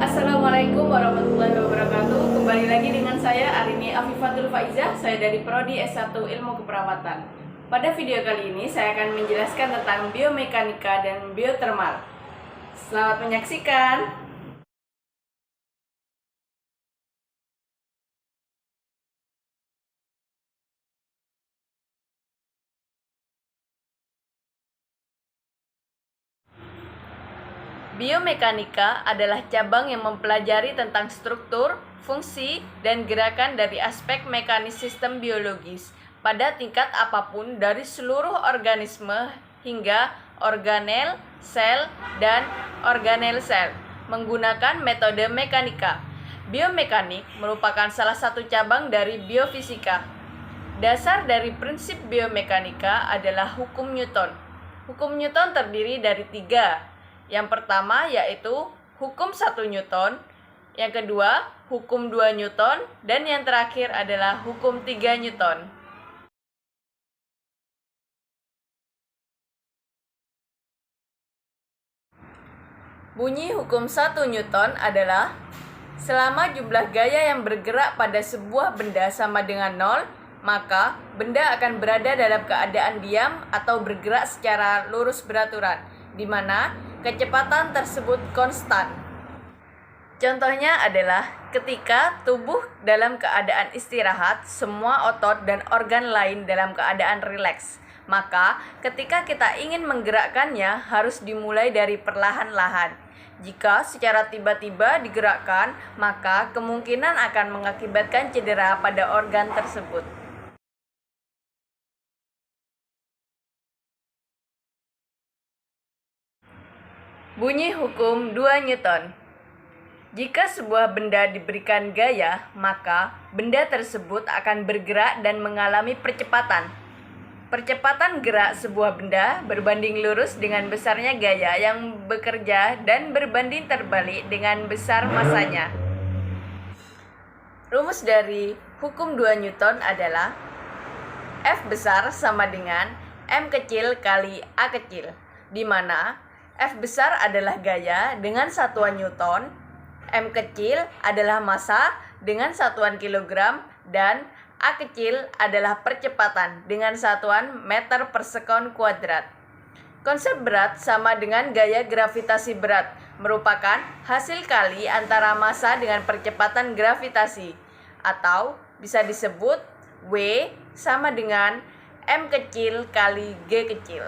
Assalamualaikum warahmatullahi wabarakatuh. Kembali lagi dengan saya Arini Afifatul Faizah. Saya dari Prodi S1 Ilmu Keperawatan. Pada video kali ini saya akan menjelaskan tentang biomekanika dan biotermal. Selamat menyaksikan. Biomekanika adalah cabang yang mempelajari tentang struktur, fungsi, dan gerakan dari aspek mekanis sistem biologis pada tingkat apapun dari seluruh organisme hingga organel, sel, dan organel sel menggunakan metode mekanika. Biomekanik merupakan salah satu cabang dari biofisika. Dasar dari prinsip biomekanika adalah hukum Newton. Hukum Newton terdiri dari 3. Yang pertama yaitu hukum 1 Newton, yang kedua hukum 2 Newton, dan yang terakhir adalah hukum 3 Newton. Bunyi hukum 1 Newton adalah selama jumlah gaya yang bergerak pada sebuah benda sama dengan 0, maka benda akan berada dalam keadaan diam atau bergerak secara lurus beraturan, di mana kecepatan tersebut konstan. Contohnya adalah ketika tubuh dalam keadaan istirahat, semua otot dan organ lain dalam keadaan rileks. Maka ketika kita ingin menggerakkannya harus dimulai dari perlahan-lahan. Jika secara tiba-tiba digerakkan, maka kemungkinan akan mengakibatkan cedera pada organ tersebut. Bunyi hukum 2 Newton. Jika sebuah benda diberikan gaya, maka benda tersebut akan bergerak dan mengalami percepatan. Percepatan gerak sebuah benda berbanding lurus dengan besarnya gaya yang bekerja dan berbanding terbalik dengan besar masanya. Rumus dari hukum 2 Newton adalah F besar sama dengan M kecil kali A kecil, di mana F besar adalah gaya dengan satuan Newton, M kecil adalah massa dengan satuan kilogram, dan A kecil adalah percepatan dengan satuan meter per sekon kuadrat. Konsep berat sama dengan gaya gravitasi berat, merupakan hasil kali antara massa dengan percepatan gravitasi, atau bisa disebut W sama dengan M kecil kali G kecil.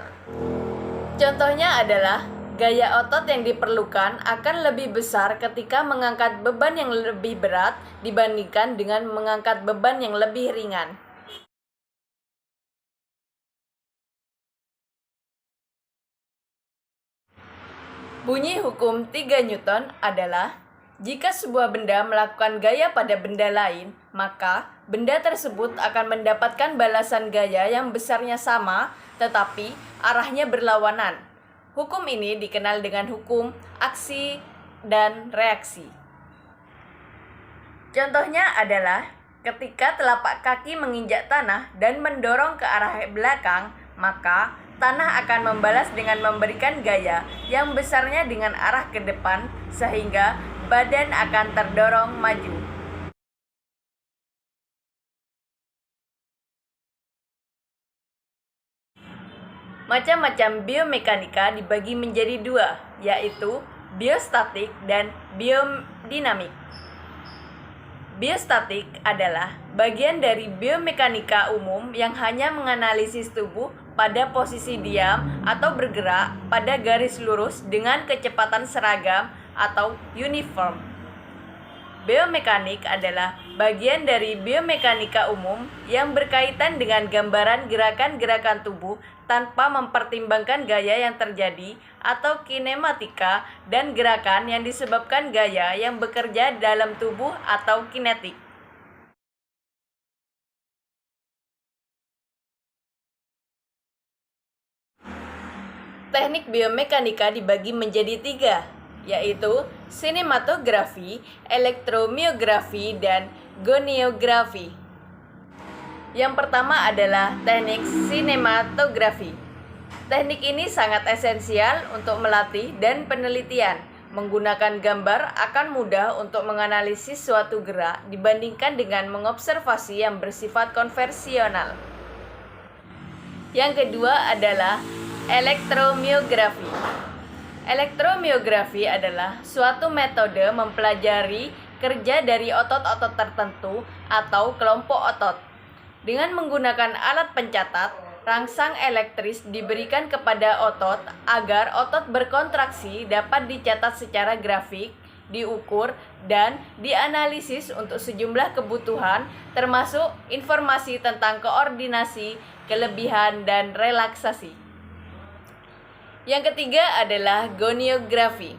Contohnya adalah gaya otot yang diperlukan akan lebih besar ketika mengangkat beban yang lebih berat dibandingkan dengan mengangkat beban yang lebih ringan. Bunyi hukum 3 Newton adalah jika sebuah benda melakukan gaya pada benda lain, maka benda tersebut akan mendapatkan balasan gaya yang besarnya sama, tetapi arahnya berlawanan. Hukum ini dikenal dengan hukum aksi dan reaksi. Contohnya adalah ketika telapak kaki menginjak tanah dan mendorong ke arah belakang, maka tanah akan membalas dengan memberikan gaya yang besarnya dengan arah ke depan sehingga badan akan terdorong maju. Macam-macam biomekanika dibagi menjadi 2, yaitu biostatik dan biodinamik. Biostatik adalah bagian dari biomekanika umum yang hanya menganalisis tubuh pada posisi diam atau bergerak pada garis lurus dengan kecepatan seragam atau uniform. Biomekanik adalah bagian dari biomekanika umum yang berkaitan dengan gambaran gerakan-gerakan tubuh tanpa mempertimbangkan gaya yang terjadi atau kinematika dan gerakan yang disebabkan gaya yang bekerja dalam tubuh atau kinetik. Teknik biomekanika dibagi menjadi 3, yaitu sinematografi, elektromiografi, dan goniografi. Yang pertama adalah teknik sinematografi. Teknik ini sangat esensial untuk melatih dan penelitian. Menggunakan gambar akan mudah untuk menganalisis suatu gerak dibandingkan dengan mengobservasi yang bersifat konvensional. Yang kedua adalah elektromiografi. Elektromiografi adalah suatu metode mempelajari kerja dari otot-otot tertentu atau kelompok otot. Dengan menggunakan alat pencatat, rangsang elektris diberikan kepada otot agar otot berkontraksi dapat dicatat secara grafik, diukur, dan dianalisis untuk sejumlah kebutuhan termasuk informasi tentang koordinasi, kelebihan, dan relaksasi. Yang ketiga adalah goniografi.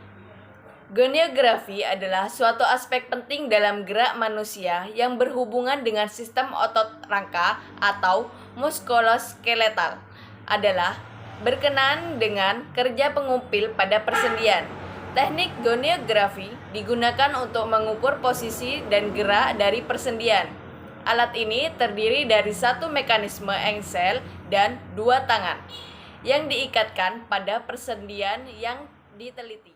Goniografi adalah suatu aspek penting dalam gerak manusia yang berhubungan dengan sistem otot rangka atau muskuloskeletal, adalah berkenaan dengan kerja pengumpil pada persendian. Teknik goniografi digunakan untuk mengukur posisi dan gerak dari persendian. Alat ini terdiri dari satu mekanisme engsel dan dua tangan yang diikatkan pada persendian yang diteliti.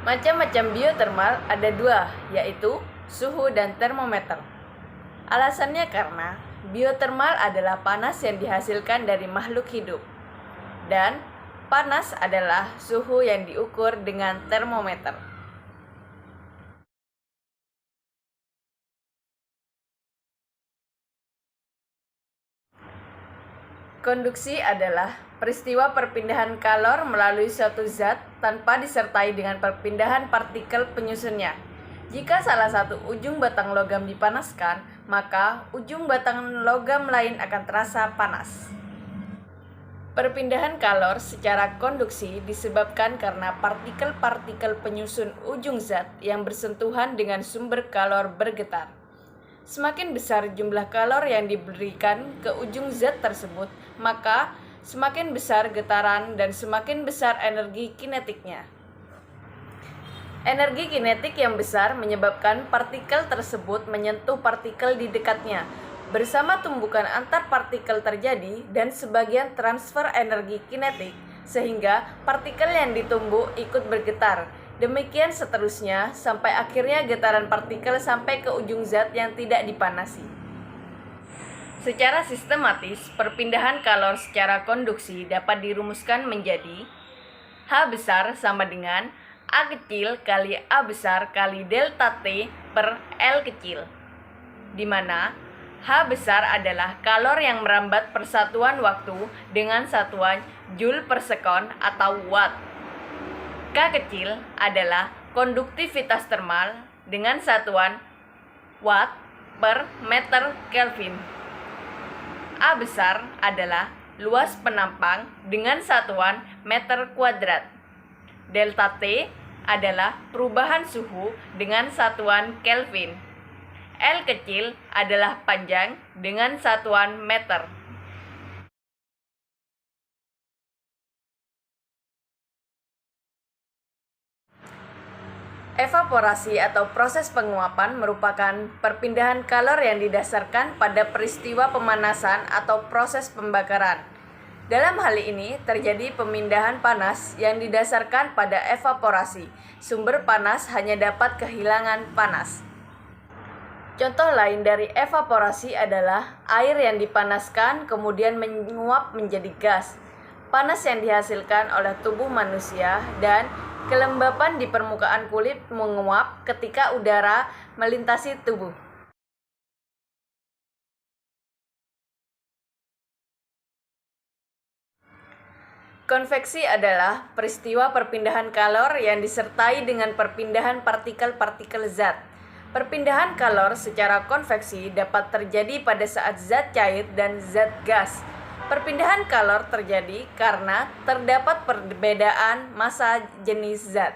Macam-macam biotermal ada dua, yaitu suhu dan termometer. Alasannya karena biotermal adalah panas yang dihasilkan dari makhluk hidup, dan panas adalah suhu yang diukur dengan termometer. Konduksi adalah peristiwa perpindahan kalor melalui suatu zat tanpa disertai dengan perpindahan partikel penyusunnya. Jika salah satu ujung batang logam dipanaskan, maka ujung batang logam lain akan terasa panas. Perpindahan kalor secara konduksi disebabkan karena partikel-partikel penyusun ujung zat yang bersentuhan dengan sumber kalor bergetar. Semakin besar jumlah kalor yang diberikan ke ujung zat tersebut, maka semakin besar getaran dan semakin besar energi kinetiknya. Energi kinetik yang besar menyebabkan partikel tersebut menyentuh partikel di dekatnya. Bersama tumbukan antar partikel terjadi dan sebagian transfer energi kinetik, sehingga partikel yang ditumbuk ikut bergetar. Demikian seterusnya sampai akhirnya getaran partikel sampai ke ujung zat yang tidak dipanasi. Secara sistematis, perpindahan kalor secara konduksi dapat dirumuskan menjadi H besar sama dengan A kecil kali A besar kali delta T per L kecil, di mana H besar adalah kalor yang merambat persatuan waktu dengan satuan Joule per sekon atau watt. K kecil adalah konduktivitas termal dengan satuan watt per meter Kelvin. A besar adalah luas penampang dengan satuan meter kuadrat. Delta T adalah perubahan suhu dengan satuan Kelvin. L kecil adalah panjang dengan satuan meter. Evaporasi atau proses penguapan merupakan perpindahan kalor yang didasarkan pada peristiwa pemanasan atau proses pembakaran. Dalam hal ini terjadi pemindahan panas yang didasarkan pada evaporasi. Sumber panas hanya dapat kehilangan panas. Contoh lain dari evaporasi adalah air yang dipanaskan kemudian menguap menjadi gas. Panas yang dihasilkan oleh tubuh manusia dan kelembapan di permukaan kulit menguap ketika udara melintasi tubuh. Konveksi adalah peristiwa perpindahan kalor yang disertai dengan perpindahan partikel-partikel zat. Perpindahan kalor secara konveksi dapat terjadi pada saat zat cair dan zat gas. Perpindahan kalor terjadi karena terdapat perbedaan massa jenis zat.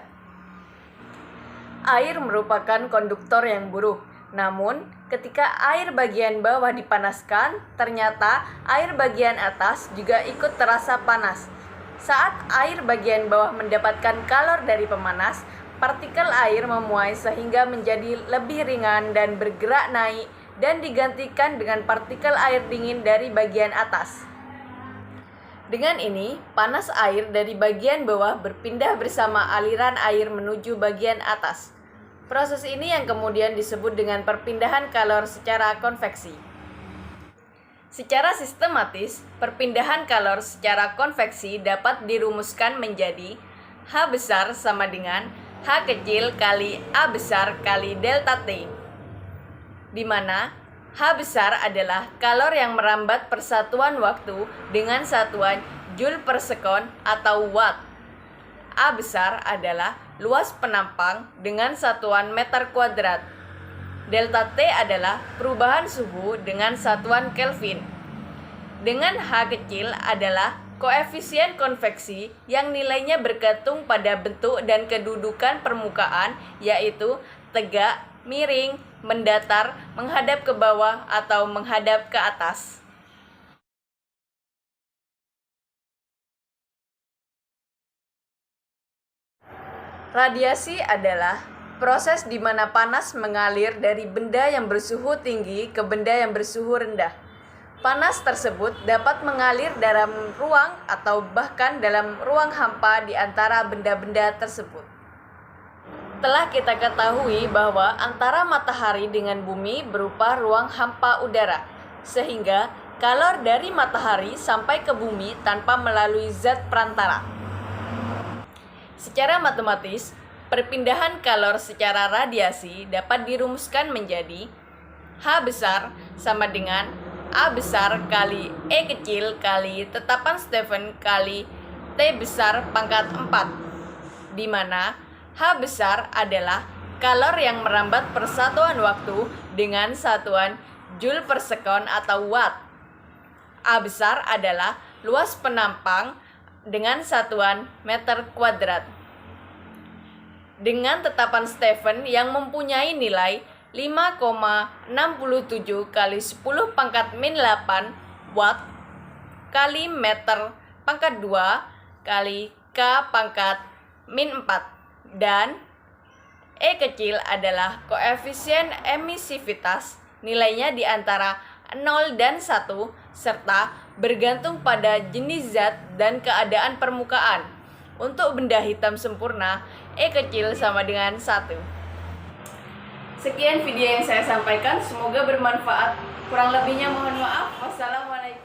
Air merupakan konduktor yang buruk. Namun, ketika air bagian bawah dipanaskan, ternyata air bagian atas juga ikut terasa panas. Saat air bagian bawah mendapatkan kalor dari pemanas, partikel air memuai sehingga menjadi lebih ringan dan bergerak naik dan digantikan dengan partikel air dingin dari bagian atas. Dengan ini, panas air dari bagian bawah berpindah bersama aliran air menuju bagian atas. Proses ini yang kemudian disebut dengan perpindahan kalor secara konveksi. Secara sistematis, perpindahan kalor secara konveksi dapat dirumuskan menjadi H besar sama dengan H kecil kali A besar kali delta T, di mana H besar adalah kalor yang merambat persatuan waktu dengan satuan Joule per sekon atau watt. A besar adalah luas penampang dengan satuan meter kuadrat. Delta T adalah perubahan suhu dengan satuan Kelvin. Dengan H kecil adalah koefisien konveksi yang nilainya bergantung pada bentuk dan kedudukan permukaan, yaitu tegak, miring, mendatar, menghadap ke bawah, atau menghadap ke atas. Radiasi adalah proses di mana panas mengalir dari benda yang bersuhu tinggi ke benda yang bersuhu rendah. Panas tersebut dapat mengalir dalam ruang atau bahkan dalam ruang hampa di antara benda-benda tersebut. Telah kita ketahui bahwa antara matahari dengan bumi berupa ruang hampa udara, sehingga kalor dari matahari sampai ke bumi tanpa melalui zat perantara. Secara matematis, perpindahan kalor secara radiasi dapat dirumuskan menjadi H besar sama dengan A besar kali E kecil kali tetapan Stephen kali T besar pangkat 4, di mana H besar adalah kalor yang merambat persatuan waktu dengan satuan Joule per sekon atau watt. A besar adalah luas penampang dengan satuan meter kuadrat. Dengan tetapan Stephen yang mempunyai nilai 5,67 kali 10 pangkat min 8 watt kali meter pangkat 2 kali K pangkat min 4, dan E kecil adalah koefisien emisivitas, nilainya di antara 0 dan 1 serta bergantung pada jenis zat dan keadaan permukaan. Untuk benda hitam sempurna, E kecil sama dengan 1. Sekian video yang saya sampaikan, semoga bermanfaat. Kurang lebihnya mohon maaf. Wassalamualaikum.